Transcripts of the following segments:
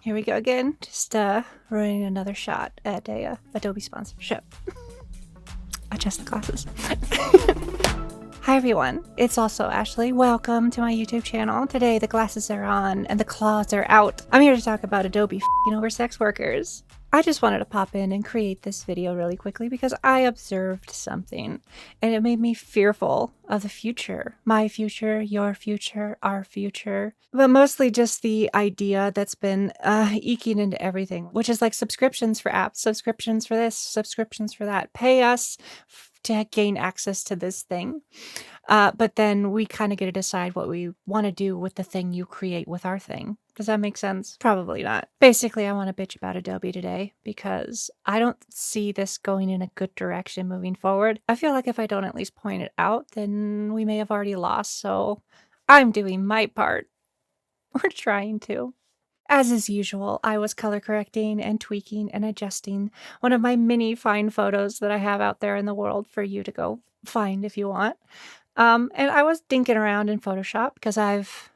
Here we go again. Just running another shot at a Adobe sponsorship. Adjust the glasses. Hi everyone, it's AlsoAshley. Welcome to my YouTube channel. Today the glasses are on and the claws are out. I'm here to talk about Adobe f***ing over sex workers. I just wanted to pop in and create this video really quickly because I observed something and it made me fearful of the future. My future, your future, our future. But mostly just the idea that's been eking into everything, which is like subscriptions for apps, subscriptions for this, subscriptions for that. Pay us to gain access to this thing. But then we kind of get to decide what we want to do with the thing you create with our thing. Does that make sense? Probably not. Basically, I want to bitch about Adobe today because I don't see this going in a good direction moving forward. I feel like if I don't at least point it out, then we may have already lost. So I'm doing my part. We're trying to. As is usual, I was color correcting and tweaking and adjusting one of my many fine photos that I have out there in the world for you to go find if you want. And I was dinking around in Photoshop because I've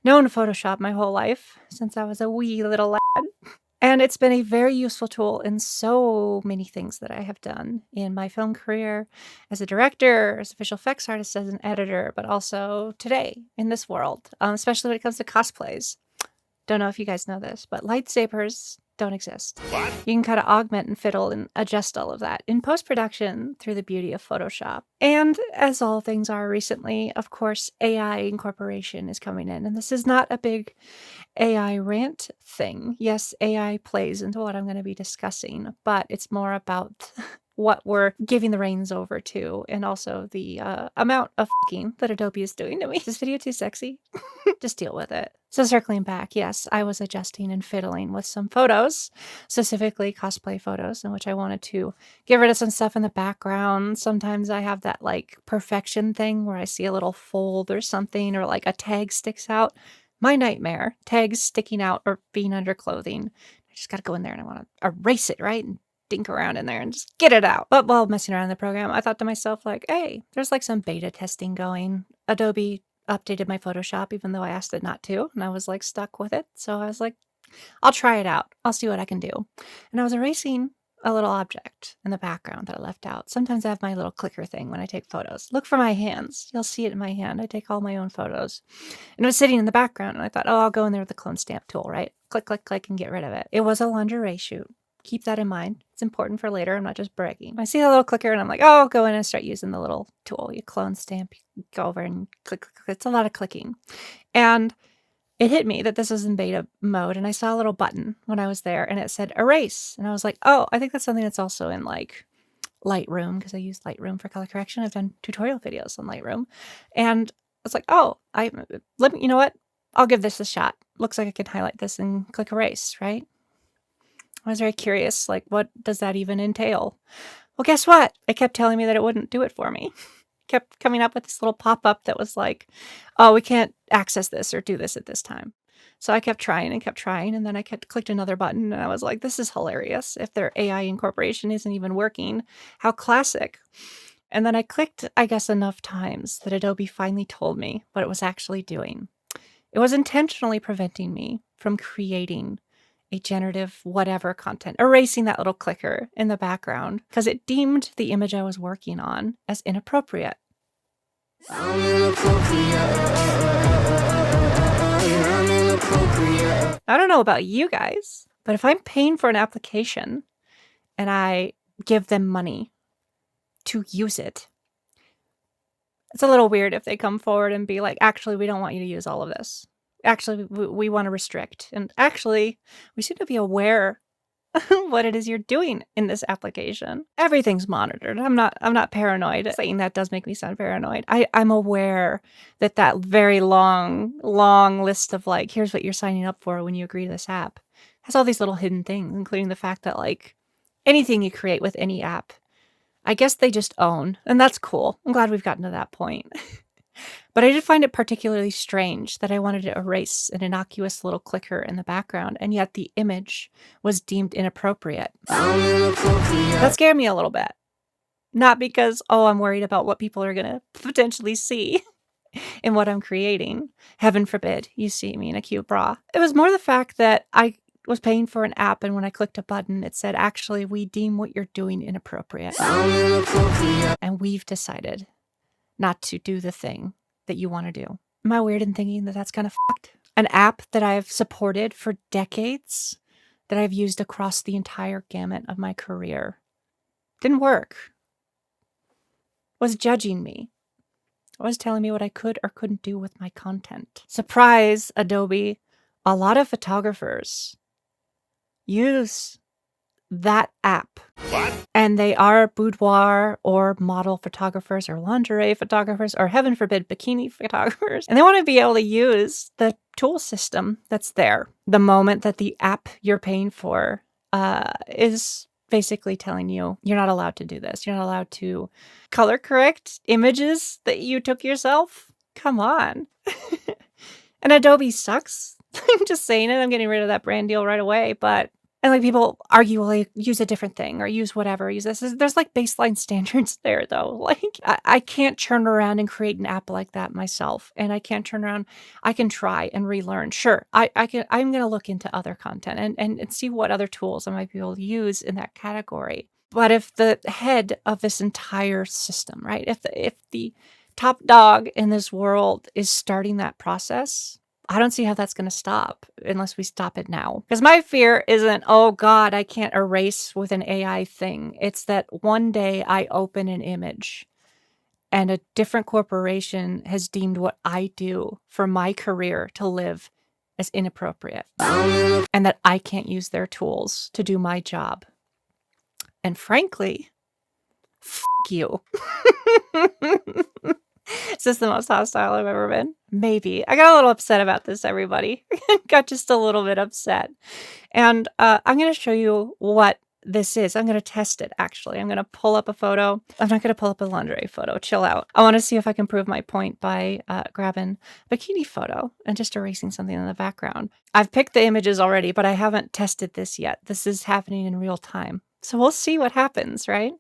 known Photoshop my whole life since I was a wee little lad. And it's been a very useful tool in so many things that I have done in my film career, as a director, as a visual effects artist, as an editor, but also today in this world, especially when it comes to cosplays. Don't know if you guys know this, but lightsabers don't exist. What? You can kind of augment and fiddle and adjust all of that in post-production through the beauty of Photoshop. And as all things are recently, of course, AI incorporation is coming in. And this is not a big AI rant thing. Yes, AI plays into what I'm going to be discussing, but it's more about what we're giving the reins over to, and also the amount of f***ing that Adobe is doing to me. Is this video too sexy? Just deal with it. So circling back, yes, I was adjusting and fiddling with some photos, specifically cosplay photos, in which I wanted to get rid of some stuff in the background. Sometimes I have that like perfection thing where I see a little fold or something, or like a tag sticks out. My nightmare, tags sticking out or being under clothing. I just got to go in there and I want to erase it, right? And dink around in there and just get it out. But while messing around in the program, I thought to myself, like, hey, there's like some beta testing going. Adobe updated my Photoshop, even though I asked it not to, and I was like stuck with it. So I was like, I'll try it out. I'll see what I can do. And I was erasing a little object in the background that I left out. Sometimes I have my little clicker thing when I take photos. Look for my hands. You'll see it in my hand. I take all my own photos. And it was sitting in the background, and I thought, oh, I'll go in there with the clone stamp tool, right? Click, click, click, and get rid of it. It was a lingerie shoot. Keep that in mind. It's important for later. I'm not just bragging. I see the little clicker and I'm like, oh, I'll go in and start using the little tool. You clone stamp, you go over and click, click, click. It's a lot of clicking. And it hit me that this was in beta mode, and I saw a little button when I was there and it said erase. And I was like, oh, I think that's something that's also in like Lightroom, because I use Lightroom for color correction. I've done tutorial videos on Lightroom. And I was like, oh, you know what? I'll give this a shot. Looks like I can highlight this and click erase, right? I was very curious, like, what does that even entail? Well, guess what? It kept telling me that it wouldn't do it for me. Kept coming up with this little pop-up that was like, oh, we can't access this or do this at this time. So I kept trying, and then I clicked another button, and I was like, this is hilarious. If their AI incorporation isn't even working, how classic. And then I clicked, I guess, enough times that Adobe finally told me what it was actually doing. It was intentionally preventing me from creating a generative whatever content, erasing that little clicker in the background because it deemed the image I was working on as inappropriate. I don't know about you guys, but if I'm paying for an application and I give them money to use it, it's a little weird if they come forward and be like, actually, we don't want you to use all of this. Actually, we want to restrict. And actually, we seem to be aware what it is you're doing in this application. Everything's monitored. I'm not paranoid. Saying that does make me sound paranoid. I'm aware that very long list of like, here's what you're signing up for when you agree to this app, has all these little hidden things, including the fact that like anything you create with any app, I guess they just own. And that's cool. I'm glad we've gotten to that point. But I did find it particularly strange that I wanted to erase an innocuous little clicker in the background, and yet the image was deemed inappropriate. That scared me a little bit. Not because, oh, I'm worried about what people are going to potentially see in what I'm creating. Heaven forbid you see me in a cute bra. It was more the fact that I was paying for an app, and when I clicked a button, it said, actually, we deem what you're doing inappropriate. And we've decided not to do the thing that you want to do. Am I weird in thinking that that's kind of fucked? An app that I've supported for decades, that I've used across the entire gamut of my career, didn't work. Was judging me. Was telling me what I could or couldn't do with my content. Surprise, Adobe. A lot of photographers use that app. What? And they are boudoir or model photographers or lingerie photographers or, heaven forbid, bikini photographers. And they want to be able to use the tool system that's there. The moment that the app you're paying for is basically telling you you're not allowed to do this. You're not allowed to color correct images that you took yourself. Come on. And Adobe sucks. I'm just saying it. I'm getting rid of that brand deal right away. But, and like people argue, well, like, use a different thing or use whatever, use this. There's like baseline standards there though. Like I can't turn around and create an app like that myself. And I can't turn around. I can try and relearn. Sure. I'm going to look into other content and see what other tools I might be able to use in that category. But if the head of this entire system, right? If the top dog in this world is starting that process, I don't see how that's going to stop unless we stop it now. Because my fear isn't, oh God, I can't erase with an AI thing. It's that one day I open an image and a different corporation has deemed what I do for my career to live as inappropriate. And that I can't use their tools to do my job. And frankly, fuck you. Is this the most hostile I've ever been? Maybe. I got a little upset about this, everybody. Got just a little bit upset. And I'm going to show you what this is. I'm going to test it, actually. I'm going to pull up a photo. I'm not going to pull up a lingerie photo. Chill out. I want to see if I can prove my point by grabbing a bikini photo and just erasing something in the background. I've picked the images already, but I haven't tested this yet. This is happening in real time. So we'll see what happens, right?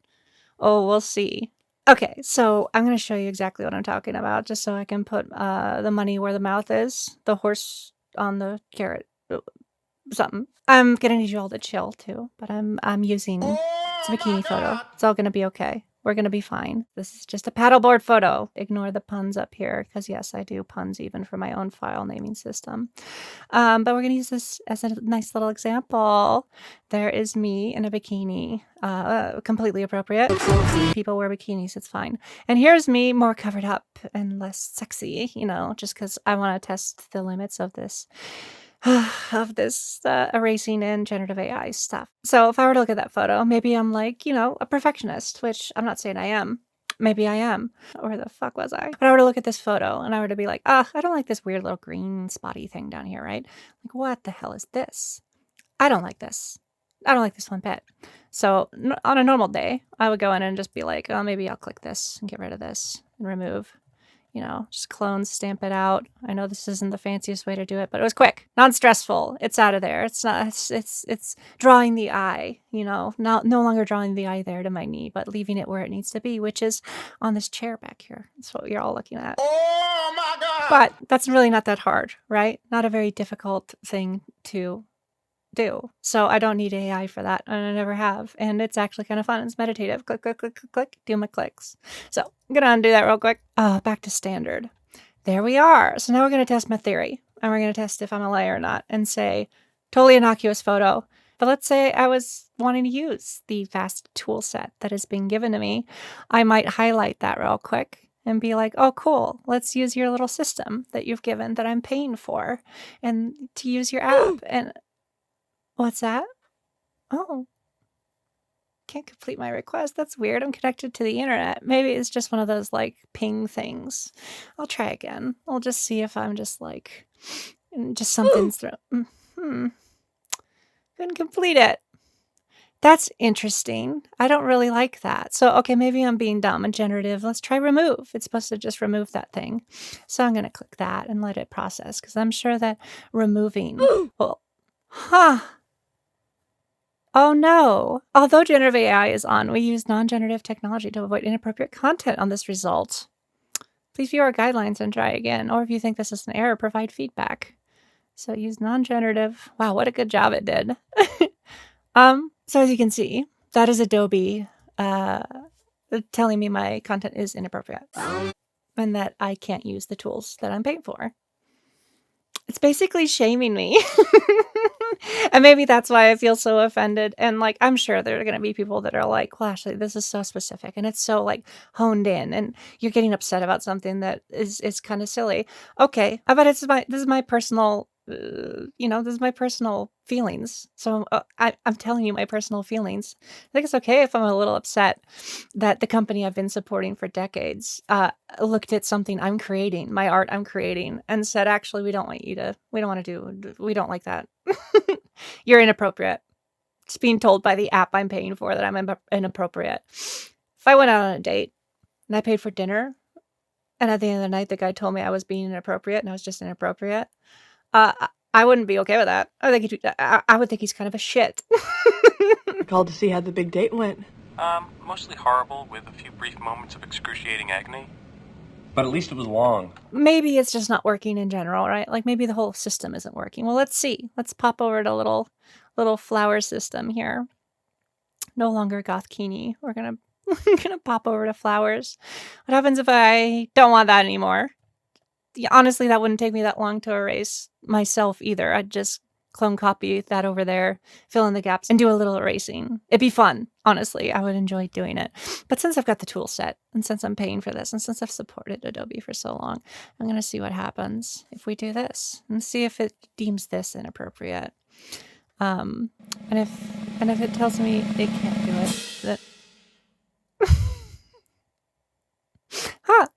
Oh, we'll see. Okay, so I'm going to show you exactly what I'm talking about, just so I can put the money where the mouth is, the horse on the carrot, something. I'm going to need you all to chill too, but I'm using it's a bikini photo. It's all going to be okay. We're going to be fine. This is just a paddleboard photo. Ignore the puns up here, because yes, I do puns even for my own file naming system. But we're going to use this as a nice little example. There is me in a bikini, completely appropriate. People wear bikinis, it's fine. And here's me more covered up and less sexy, you know, just because I want to test the limits of this. Erasing and generative AI stuff. So if I were to look at that photo, maybe I'm like, you know, a perfectionist, which I'm not saying I am. Maybe I am. Where the fuck was I? But I were to look at this photo and I were to be like, I don't like this weird little green spotty thing down here, right? Like, what the hell is this? I don't like this. I don't like this one bit. So on a normal day, I would go in and just be like, oh, maybe I'll click this and get rid of this and remove. You know, just clone, stamp it out. I know this isn't the fanciest way to do it, but it was quick, non-stressful. It's out of there. It's not. It's drawing the eye. You know, no longer drawing the eye there to my knee, but leaving it where it needs to be, which is on this chair back here. That's what you're all looking at. Oh my God! But that's really not that hard, right? Not a very difficult thing to do. So I don't need AI for that, and I never have. And it's actually kind of fun. It's meditative. Click, click, click, click, click. Do my clicks. So I'm gonna undo that real quick. Back to standard. There we are. So now we're gonna test my theory, and we're gonna test if I'm a liar or not, and say totally innocuous photo. But let's say I was wanting to use the vast tool set that is being given to me. I might highlight that real quick and be like, oh, cool. Let's use your little system that you've given that I'm paying for, and to use your app. And what's that? Oh, can't complete my request. That's weird. I'm connected to the internet. Maybe it's just one of those like ping things. I'll try again. I'll just see if I'm just like, just something's through. Couldn't complete it. That's interesting. I don't really like that. So, okay, maybe I'm being dumb and generative. Let's try remove. It's supposed to just remove that thing. So I'm going to click that and let it process, because I'm sure that removing will, Oh no! Although generative AI is on, we use non-generative technology to avoid inappropriate content on this result. Please view our guidelines and try again, or if you think this is an error, provide feedback. So it used non-generative. Wow, what a good job it did. So as you can see, that is Adobe telling me my content is inappropriate and that I can't use the tools that I'm paying for. It's basically shaming me. And maybe that's why I feel so offended. And like, I'm sure there are going to be people that are like, well, Ashley, this is so specific and it's so like honed in and you're getting upset about something that is kind of silly. Okay. I bet this is my personal, this is my personal feelings. So I'm telling you my personal feelings. I think it's okay if I'm a little upset that the company I've been supporting for decades looked at something I'm creating, my art I'm creating, and said, actually, we don't want to do, we don't like that. You're inappropriate. It's being told by the app I'm paying for that I'm inappropriate. If I went out on a date and I paid for dinner, and at the end of the night, the guy told me I was being inappropriate and I was just inappropriate, I wouldn't be okay with that. I would think he's kind of a shit. I called to see how the big date went. Mostly horrible with a few brief moments of excruciating agony. But at least it was long. Maybe it's just not working in general, right? Like maybe the whole system isn't working. Well, let's see. Let's pop over to little flower system here. No longer gothkini. We're gonna pop over to flowers. What happens if I don't want that anymore? Yeah, honestly, that wouldn't take me that long to erase myself either. I'd just clone copy that over there, fill in the gaps, and do a little erasing. It'd be fun, honestly. I would enjoy doing it. But since I've got the tool set, and since I'm paying for this, and since I've supported Adobe for so long, I'm going to see what happens if we do this, and see if it deems this inappropriate. And if it tells me it can't do it, that huh.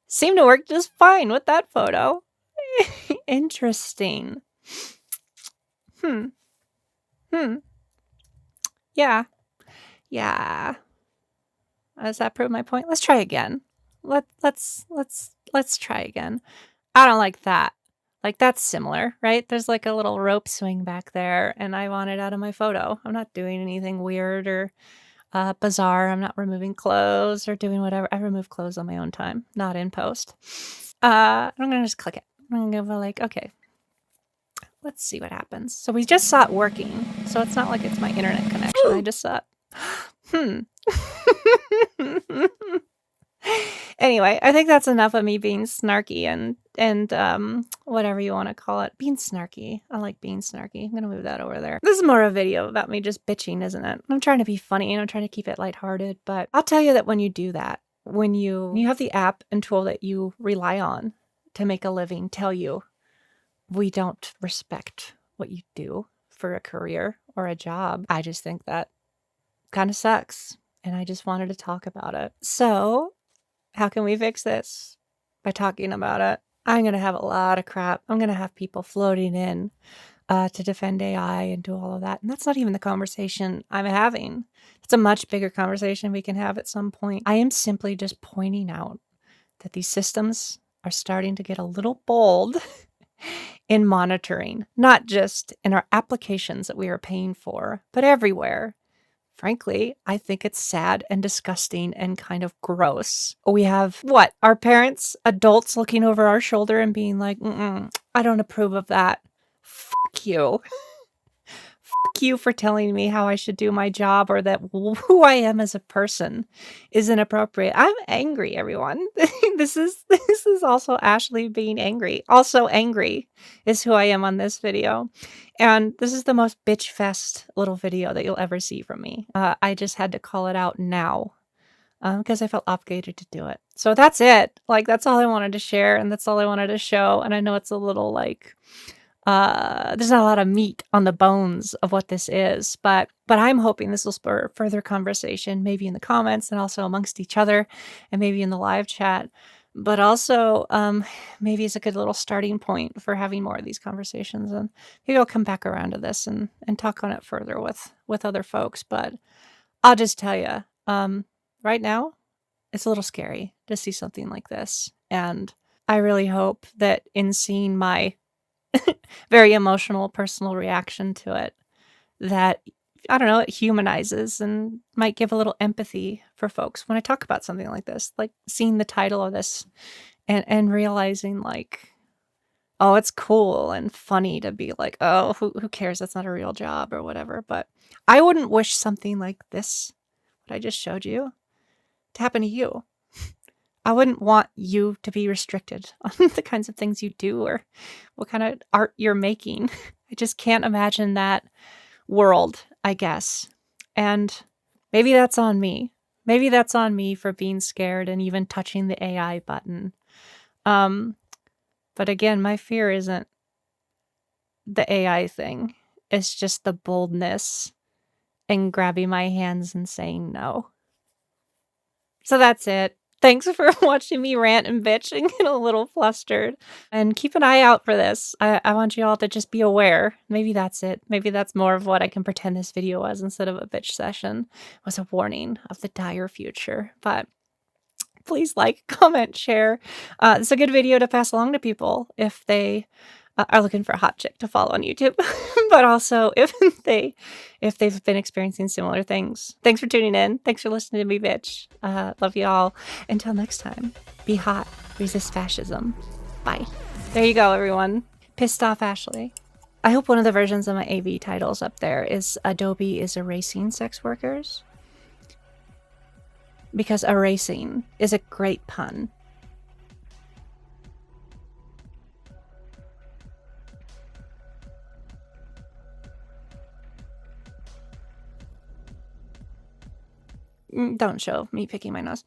Seemed to work just fine with that photo. Interesting. Yeah. Does that prove my point? Let's try again. Let's try again. I don't like that. Like that's similar, right? There's like a little rope swing back there and I want it out of my photo. I'm not doing anything weird or bizarre. I'm not removing clothes or doing whatever. I remove clothes on my own time, not in post. I'm gonna just click it. I'm gonna go like, okay, let's see what happens. So we just saw it working. So it's not like it's my internet connection. I just saw it. Anyway, I think that's enough of me being snarky and whatever you want to call it. Being snarky. I like being snarky. I'm going to move that over there. This is more a video about me just bitching, isn't it? I'm trying to be funny and I'm trying to keep it lighthearted, but I'll tell you that when you do that, when you have the app and tool that you rely on to make a living tell you, we don't respect what you do for a career or a job, I just think that kind of sucks. And I just wanted to talk about it. So how can we fix this? By talking about it. I'm going to have a lot of crap. I'm going to have people floating in to defend AI and do all of that. And that's not even the conversation I'm having. It's a much bigger conversation we can have at some point. I am simply just pointing out that these systems are starting to get a little bold in monitoring, not just in our applications that we are paying for, but everywhere. Frankly, I think it's sad and disgusting and kind of gross. We have, what, our parents, adults looking over our shoulder and being like, I don't approve of that. Fuck you. Fuck you for telling me how I should do my job or that who I am as a person is inappropriate. I'm angry, everyone. This is also Ashley being angry. Also angry is who I am on this video. And this is the most bitch fest little video that you'll ever see from me. I just had to call it out now because I felt obligated to do it. So that's it. Like, that's all I wanted to share and that's all I wanted to show. And I know it's a little like, there's not a lot of meat on the bones of what this is, but I'm hoping this will spur further conversation, maybe in the comments and also amongst each other and maybe in the live chat. But also, maybe it's a good little starting point for having more of these conversations. And maybe I'll come back around to this and talk on it further with other folks. But I'll just tell you, right now, it's a little scary to see something like this. And I really hope that in seeing my very emotional, personal reaction to it, that, I don't know, it humanizes and might give a little empathy for folks when I talk about something like this, like seeing the title of this and realizing like oh, it's cool and funny to be like, oh, who cares? That's not a real job or whatever. But I wouldn't wish something like this, what I just showed you, to happen to you. I wouldn't want you to be restricted on the kinds of things you do or what kind of art you're making. I just can't imagine that world, I guess. And maybe that's on me. Maybe that's on me for being scared and even touching the AI button. But again, my fear isn't the AI thing. It's just the boldness and grabbing my hands and saying no. So that's it. Thanks for watching me rant and bitch and get a little flustered. And keep an eye out for this. I want you all to just be aware. Maybe that's it. Maybe that's more of what I can pretend this video was instead of a bitch session. It was a warning of the dire future. But please like, comment, share. It's a good video to pass along to people if they are looking for a hot chick to follow on YouTube, but also if they've been experiencing similar things. Thanks for tuning in. Thanks for listening to me, bitch. Love you all. Until next time, be hot, resist fascism. Bye. There you go, everyone. Pissed Off Ashley. I hope one of the versions of my AV titles up there is Adobe is erasing sex workers. Because erasing is a great pun. Don't show me picking my nose.